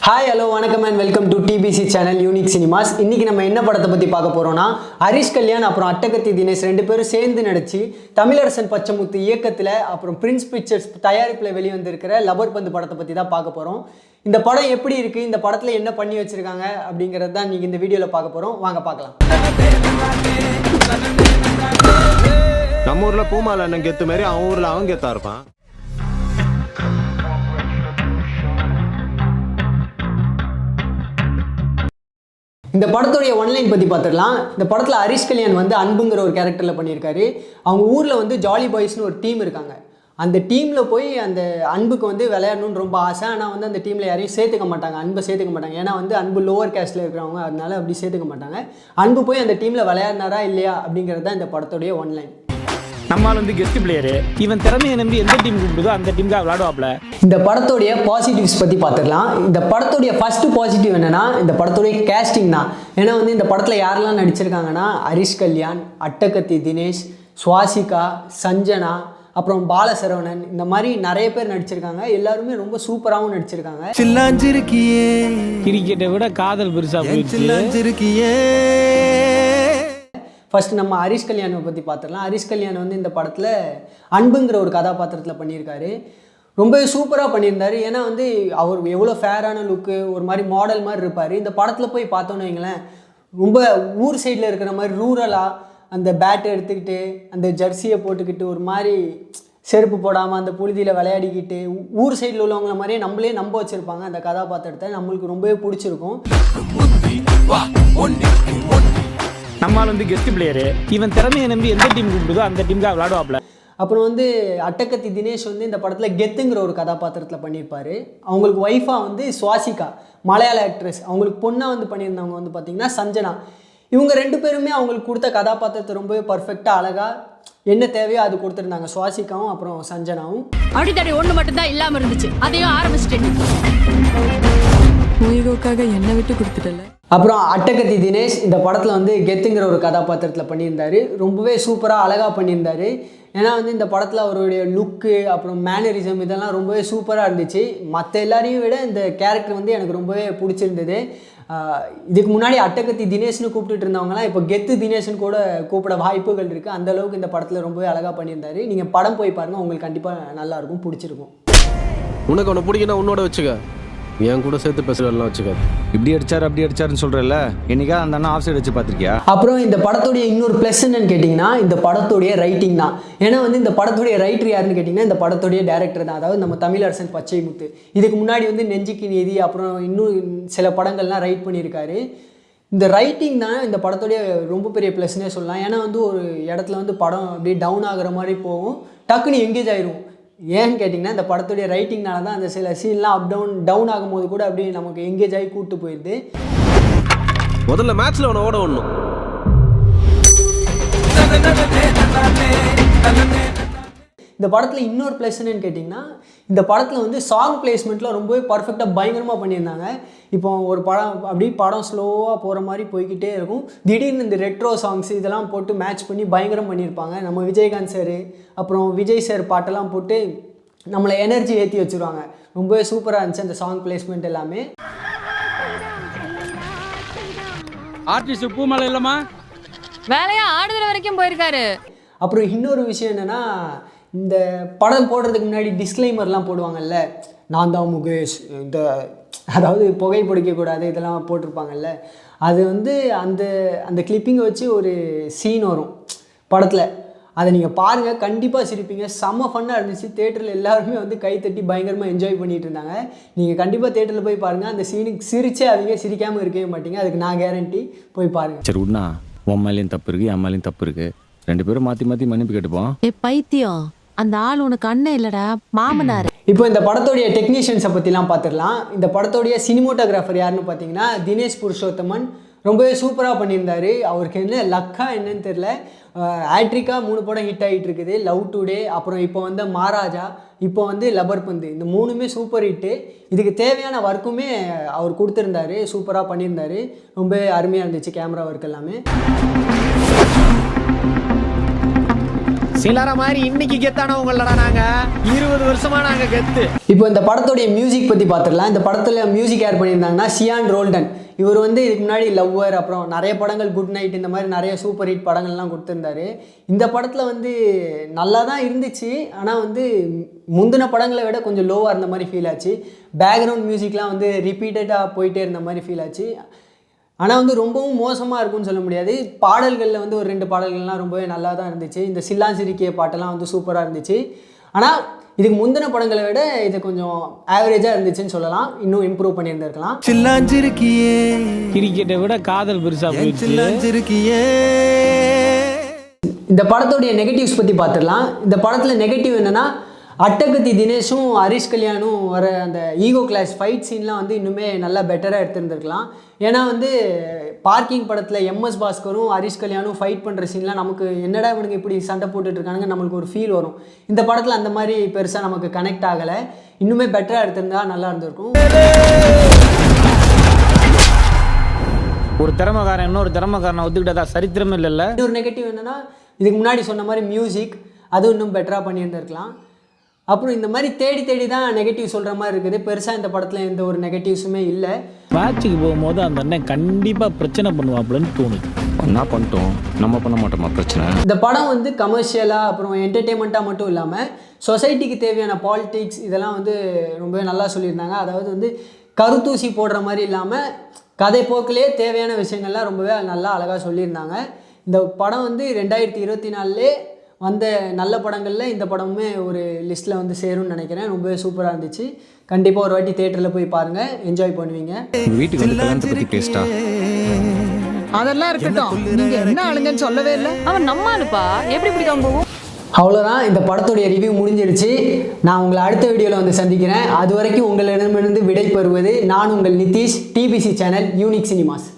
Hi hello வணக்கம் and welcome to DPC channel unique cinemas. இன்றைக்கி நம்ம என்ன படத்தை பற்றி பார்க்க போகிறோன்னா, ஹரிஷ் கல்யாண் அப்புறம் அட்டகத்தி தினேஷ் ரெண்டு பேரும் சேர்ந்து நடித்து தமிழரசன் பச்சைமுத்து இயக்கத்தில் அப்புறம் பிரின்ஸ் பிக்சர்ஸ் தயாரிப்பில் வெளிவந்திருக்கிற லப்பர் பந்து படத்தை பற்றி தான் பார்க்க போகிறோம். இந்த படம் எப்படி இருக்குது, இந்த படத்தில் என்ன பண்ணி வச்சுருக்காங்க அப்படிங்கிறது தான் நீங்கள் இந்த வீடியோவில் பார்க்க போகிறோம். வாங்க பார்க்கலாம். நம்ம ஊரில் பூமால அண்ணன் கெத்து மாதிரி அவன் ஊரில் அவன் கெத்தா இருப்பான். இந்த படத்துடைய ஒன்லைன் பற்றி பார்த்துடலாம். இந்த படத்தில் ஹரிஷ் கல்யாண் வந்து அன்புங்கிற ஒரு கேரக்டரில் பண்ணியிருக்காரு. அவங்க ஊரில் வந்து ஜாலி பாய்ஸ்னு ஒரு டீம் இருக்காங்க. அந்த டீமில் போய் அந்த அன்புக்கு வந்து விளையாடணும்னு ரொம்ப ஆசை. ஆனால் வந்து அந்த டீமில் யாரையும் சேர்த்துக்க மாட்டாங்க, அன்பை சேர்த்துக்க மாட்டாங்க. ஏன்னா வந்து அன்பு லோவர் கேஸ்ட்டில் இருக்கிறவங்க, அதனால அப்படி சேர்த்துக்க மாட்டாங்க. அன்பு போய் அந்த டீமில் விளையாடினாரா இல்லையா அப்படிங்கிறது தான் இந்த படத்துடைய ஒன்லைன். நம்மால் வந்து கெஸ்ட் பிளேயரு, இவன் திறமையை நம்பி எந்த டீம் கூப்பிடுதோ அந்த டீமுக்கு விளையாடுவாப்ல. இந்த படத்துடைய பாசிட்டிவ்ஸ் பற்றி பார்த்துடலாம். இந்த படத்துடைய ஃபர்ஸ்ட் பாசிட்டிவ் என்னன்னா, இந்த படத்துடைய கேஸ்டிங் தான். ஏன்னா வந்து இந்த படத்தில் யாரெல்லாம் நடிச்சிருக்காங்கன்னா, ஹரிஷ் கல்யாண், அட்டகத்தி தினேஷ், சுவாசிகா, சஞ்சனா, அப்புறம் பாலசரவணன், இந்த மாதிரி நிறைய பேர் நடிச்சிருக்காங்க. எல்லாருமே ரொம்ப சூப்பராகவும் நடிச்சிருக்காங்க. கிரிக்கெட்டை விட காதல் பெருசா போயிடுச்சு. ஃபர்ஸ்ட் நம்ம ஹரிஷ் கல்யாணை பற்றி பார்த்துடலாம். ஹரிஷ் கல்யாண் வந்து இந்த படத்தில் அன்புங்கிற ஒரு கதாபாத்திரத்தில் பண்ணியிருக்காரு. ரொம்பவே சூப்பராக பண்ணியிருந்தார். ஏன்னா வந்து அவர் எவ்வளோ ஃபேரான லுக்கு, ஒரு மாதிரி மாடல் மாதிரி இருப்பார். இந்த படத்தில் போய் பார்த்தோன்னு வைங்களேன், ரொம்ப ஊர் சைடில் இருக்கிற மாதிரி ரூரலாக அந்த பேட்டை எடுத்துக்கிட்டு அந்த ஜெர்சியை போட்டுக்கிட்டு ஒரு மாதிரி செருப்பு போடாமல் அந்த புழுதியில் விளையாடிக்கிட்டு ஊர் சைடில் உள்ளவங்கள மாதிரியே நம்மளே நம்ப வச்சுருப்பாங்க. அந்த கதாபாத்திரத்தை நம்மளுக்கு ரொம்பவே பிடிச்சிருக்கும். நம்மால் வந்து கெஸ்ட் பிளேயரு, இவன் திறமையை நம்பி எந்த டீம் கூப்பிடுதோ அந்த டீமுக்கு விளையாடுவாப்ல. அப்புறம் வந்து அட்டகத்தி தினேஷ் வந்து இந்த படத்தில் கெத்துங்கிற ஒரு கதாபாத்திரத்தில் பண்ணியிருப்பார். அவங்களுக்கு ஒய்ஃபாக வந்து சுவாசிகா, மலையாள ஆக்ட்ரஸ். அவங்களுக்கு பொண்ணாக வந்து பண்ணியிருந்தவங்க வந்து பார்த்திங்கன்னா சஞ்சனா. இவங்க ரெண்டு பேருமே அவங்களுக்கு கொடுத்த கதாபாத்திரத்தை ரொம்பவே பர்ஃபெக்டாக அழகாக என்ன தேவையோ அது கொடுத்துருந்தாங்க. சுவாசிகாவும் அப்புறம் சஞ்சனாவும். அடித்தடி ஒன்று மட்டும்தான் இல்லாமல் இருந்துச்சு, அதையும் ஆரம்பிச்சிட்டேன். என்னை விட்டு கொடுத்துட்டல. அப்புறம் அட்டகத்தி தினேஷ் இந்த படத்தில் வந்து கெத்துங்கிற ஒரு கதாபாத்திரத்தில் பண்ணியிருந்தார். ரொம்பவே சூப்பராக அழகாக பண்ணியிருந்தார். ஏன்னா வந்து இந்த படத்தில் அவருடைய லுக்கு அப்புறம் மேனரிசம் இதெல்லாம் ரொம்பவே சூப்பராக இருந்துச்சு. மற்ற எல்லாரையும் விட இந்த கேரக்டர் வந்து எனக்கு ரொம்பவே பிடிச்சிருந்தது. இதுக்கு முன்னாடி அட்டகத்தி தினேஷ்னு கூப்பிட்டுட்டு இருந்தவங்கலாம் இப்போ கெத்து தினேஷ்னு கூட கூப்பிட வாய்ப்புகள் இருக்குது. அந்தளவுக்கு இந்த படத்தில் ரொம்பவே அழகாக பண்ணியிருந்தார். நீங்கள் படம் போய் பாருங்கள், உங்களுக்கு கண்டிப்பாக நல்லாயிருக்கும், பிடிச்சிருக்கும். உனக்கு அவனை பிடிக்குன்னா உன்னோட வச்சுக்க, என் கூட சேர்த்து பேசுறதெல்லாம் வச்சுக்காது. இப்படி அடிச்சாரு அப்படி அடிச்சாருன்னு சொல்கிறல்ல, என்னைக்கா அந்த அண்ணா ஆஃப் சைடு வச்சு பார்த்துருக்கியா? அப்புறம் இந்த படத்துடைய இன்னொரு ப்ளஸ் என்னன்னு கேட்டிங்கன்னா, இந்த படத்துடைய ரைட்டிங் தான். ஏன்னா வந்து இந்த படத்துடைய ரைட்டர் யாருன்னு கேட்டிங்கன்னா, இந்த படத்துடைய டேரக்டர் தான். அதாவது நம்ம தமிழரசன் பச்சைமுத்து. இதுக்கு முன்னாடி வந்து நெஞ்சுக்கு நீதி அப்புறம் இன்னும் சில படங்கள்லாம் ரைட் பண்ணியிருக்காரு. இந்த ரைட்டிங் தான் இந்த படத்துடைய ரொம்ப பெரிய ப்ளஸ்னே சொல்லலாம். ஏன்னா வந்து ஒரு இடத்துல வந்து படம் அப்படியே டவுன் ஆகுற மாதிரி போகும், டக்குன்னு எங்கேஜ் ஆயிரும். ஏன்னு கேட்டிங்கன்னா, இந்த படத்துடைய ரைட்டிங்னால தான் அந்த சில சீன்லாம் டவுன் ஆகும்போது கூட அப்படியே நமக்கு எங்கேஜ் ஆகி கூப்பிட்டு போயிடுது. முதல்ல மேட்ச்ல அவனை ஓட விடணும். இந்த படத்தில் இன்னொரு ப்ளஸ் என்னன்னு கேட்டிங்கன்னா, இந்த படத்தில் வந்து சாங் பிளேஸ்மெண்ட்டில் ரொம்பவே பர்ஃபெக்டாக பயங்கரமாக பண்ணியிருந்தாங்க. இப்போ ஒரு படம் ஸ்லோவாக போகிற மாதிரி போய்கிட்டே இருக்கும். திடீர்னு இந்த ரெட்ரோ சாங்ஸ் இதெல்லாம் போட்டு மேட்ச் பண்ணி பயங்கரம் பண்ணியிருப்பாங்க. நம்ம விஜயகாந்த் சார் அப்புறம் விஜய் சார் பாட்டெல்லாம் போட்டு நம்மளை எனர்ஜி ஏற்றி வச்சுருவாங்க. ரொம்பவே சூப்பராக இருந்துச்சு அந்த சாங் பிளேஸ்மெண்ட் எல்லாமே. ஆர்டிஸ்ட் பூமலை இல்லைம்மா, வேலையா ஆடுதல் வரைக்கும் போயிருக்காரு. அப்புறம் இன்னொரு விஷயம் என்னென்னா, இந்த படம் போடுறதுக்கு முன்னாடி டிஸ்க்ளைமர்லாம் போடுவாங்கல்ல, நான் தான் முகேஷ், இந்த அதாவது புகை பிடிக்கக்கூடாது இதெல்லாம் போட்டிருப்பாங்கல்ல, அது வந்து அந்த அந்த கிளிப்பிங்கை வச்சு ஒரு சீன் வரும் படத்தில். அதை நீங்கள் பாருங்கள், கண்டிப்பாக சிரிப்பீங்க. செம்ம ஃபன்னாக இருந்துச்சு. தேட்டரில் எல்லாருமே வந்து கைத்தட்டி பயங்கரமாக என்ஜாய் பண்ணிகிட்டு இருந்தாங்க. நீங்கள் கண்டிப்பாக தேட்டரில் போய் பாருங்கள். அந்த சீனுக்கு சிரிச்சே அவங்க சிரிக்காமல் இருக்கவே மாட்டீங்க, அதுக்கு நான் கேரண்டி. போய் பாருங்கள். சரி உண்ணா, உன் மேலேயும் தப்பு இருக்குது, என் மேலேயும் தப்பு இருக்குது. ரெண்டு பேரும் மாற்றி மாற்றி மன்னிப்பு கேட்டுப்போம். பைத்தியம், அந்த ஆள் உனக்கு அண்ணன் இல்லடா, மாமனார். இப்போ இந்த படத்தோடைய டெக்னீஷியன்ஸை பற்றிலாம் பார்த்துடலாம். இந்த படத்தோடைய சினிமோட்டோகிராஃபர் யாருன்னு பார்த்தீங்கன்னா தினேஷ் புருஷோத்தமன். ரொம்பவே சூப்பராக பண்ணியிருந்தார். அவருக்கு என்ன லக்கா என்னன்னு தெரில, ஆட்ரிக்கா 3 படம் ஹிட் ஆகிட்டு இருக்குது. லவ் டுடே, அப்புறம் இப்போ வந்து மகாராஜா, இப்போ வந்து லப்பர் பந்து, இந்த 3மே சூப்பர் ஹிட்டு. இதுக்கு தேவையான ஒர்க்குமே அவர் கொடுத்துருந்தாரு, சூப்பராக பண்ணியிருந்தார். ரொம்ப அருமையாக இருந்துச்சு கேமரா ஒர்க் எல்லாமே. சிலர மாதிரி இன்னைக்கு கெத்தானவங்களடா நாங்க 20 வருஷமா நாங்க கெத்து. இப்போ இந்த படத்துடைய மியூசிக் பற்றி பார்த்துடலாம். இந்த படத்தில் மியூசிக் யார் பண்ணியிருந்தாங்கன்னா சியான் ரோல்டன். இவர் வந்து இதுக்கு முன்னாடி லவ்வர், அப்புறம் நிறைய படங்கள், குட் நைட், இந்த மாதிரி நிறைய சூப்பர் ஹிட் படங்கள்லாம் கொடுத்துருந்தாரு. இந்த படத்தில் வந்து நல்லா தான் இருந்துச்சு, ஆனால் வந்து முந்தின படங்களை விட கொஞ்சம் லோவாக இருந்த மாதிரி ஃபீல் ஆச்சு. பேக்ரவுண்ட் மியூசிக்லாம் வந்து ரிப்பீட்டடாக போயிட்டே இருந்த மாதிரி ஃபீல் ஆச்சு. ஆனால் வந்து ரொம்பவும் மோசமாக இருக்கும்னு சொல்ல முடியாது. பாடல்களில் வந்து ஒரு 2 பாடல்கள்லாம் ரொம்பவே நல்லா தான் இருந்துச்சு. இந்த சில்லாஞ்சிரிக்கிய பாட்டெல்லாம் வந்து சூப்பராக இருந்துச்சு. ஆனால் இதுக்கு முந்தின படங்களை விட இது கொஞ்சம் ஆவரேஜாக இருந்துச்சுன்னு சொல்லலாம். இன்னும் இம்ப்ரூவ் பண்ணியிருந்திருக்கலாம். சில்லாஞ்சிருக்கியே கிரிக்கெட்டை விட காதல் பெருசா போயிடுச்சு. சில்லாஞ்சிருக்கியே. இந்த படத்தோடைய நெகட்டிவ்ஸ் பற்றி பார்த்துடலாம். இந்த படத்தில் நெகட்டிவ் என்னென்னா, அட்டகத்தி தினேஷும் ஹரிஷ் கல்யாணும் வர அந்த ஈகோ கிளாஷ் ஃபைட் சீன்லாம் வந்து இன்னுமே நல்லா பெட்டராக எடுத்துருந்துருக்கலாம். ஏன்னா வந்து பார்க்கிங் படத்தில் எம்எஸ் பாஸ்கரும் ஹரிஷ் கல்யாணும் ஃபைட் பண்ணுற சீன்லாம் நமக்கு என்னடா இவனுக்கு இப்படி சண்டை போட்டுட்ருக்கானுங்க நம்மளுக்கு ஒரு ஃபீல் வரும். இந்த படத்தில் அந்த மாதிரி பெருசாக நமக்கு கனெக்ட் ஆகலை. இன்னுமே பெட்டராக எடுத்திருந்தா நல்லா இருந்திருக்கும். ஒரு திறமைக்காரன் இன்னொரு திறமைக்காரனை ஒத்துக்கிட்டதா சரித்திரமே இல்லைல்ல. இன்னொரு நெகட்டிவ் என்னென்னா, இதுக்கு முன்னாடி சொன்ன மாதிரி மியூசிக் அதுவும் இன்னும் பெட்டராக பண்ணியிருந்திருக்கலாம். அப்புறம் இந்த மாதிரி தேடி தேடி தான் நெகட்டிவ் சொல்கிற மாதிரி இருக்குது. பெருசாக இந்த படத்தில் எந்த ஒரு நெகட்டிவ்ஸுமே இல்லை. மேட்சுக்கு போகும்போது அந்த அண்ணன் கண்டிப்பாக பிரச்சனை பண்ணுவாப்புலன்னு தோணுது. என்ன பண்ணிட்டோம், நம்ம பண்ண மாட்டோமா பிரச்சனை? இந்த படம் வந்து கமர்ஷியலாக அப்புறம் என்டர்டெயின்மெண்ட்டாக மட்டும் இல்லாமல் சொசைட்டிக்கு தேவையான பாலிடிக்ஸ் இதெல்லாம் வந்து ரொம்பவே நல்லா சொல்லியிருந்தாங்க. அதாவது வந்து கருத்தூசி போடுற மாதிரி இல்லாமல் கதை போக்கிலே தேவையான விஷயங்கள்லாம் ரொம்பவே நல்லா அழகாக சொல்லியிருந்தாங்க. இந்த படம் வந்து 2024 வந்த நல்ல படங்களில் இந்த படமுமே ஒரு லிஸ்ட்டில் வந்து சேரும்னு நினைக்கிறேன். ரொம்பவே சூப்பராக இருந்துச்சு. கண்டிப்பாக ஒரு வாட்டி தேட்டரில் போய் பாருங்கள், என்ஜாய் பண்ணுவீங்க. வீட்டுக்கு வந்து கல்யாணத்தை பற்றி பேசிட்டா அதெல்லாம் இருக்கட்டும், நீங்க என்ன ஆளுங்கன்னு சொல்லவே இல்லை. அவன் நம்மானுப்பா, எப்படி பிடிக்காம போகும்? அவ்வளோதான், இந்த படத்துடைய ரிவ்யூ முடிஞ்சிருச்சு. நான் உங்களை அடுத்த வீடியோவில் வந்து சந்திக்கிறேன். அது வரைக்கும் உங்களிடமிருந்து விடை பெறுவது நான் உங்கள் Nitish, DPC channel unique cinemas.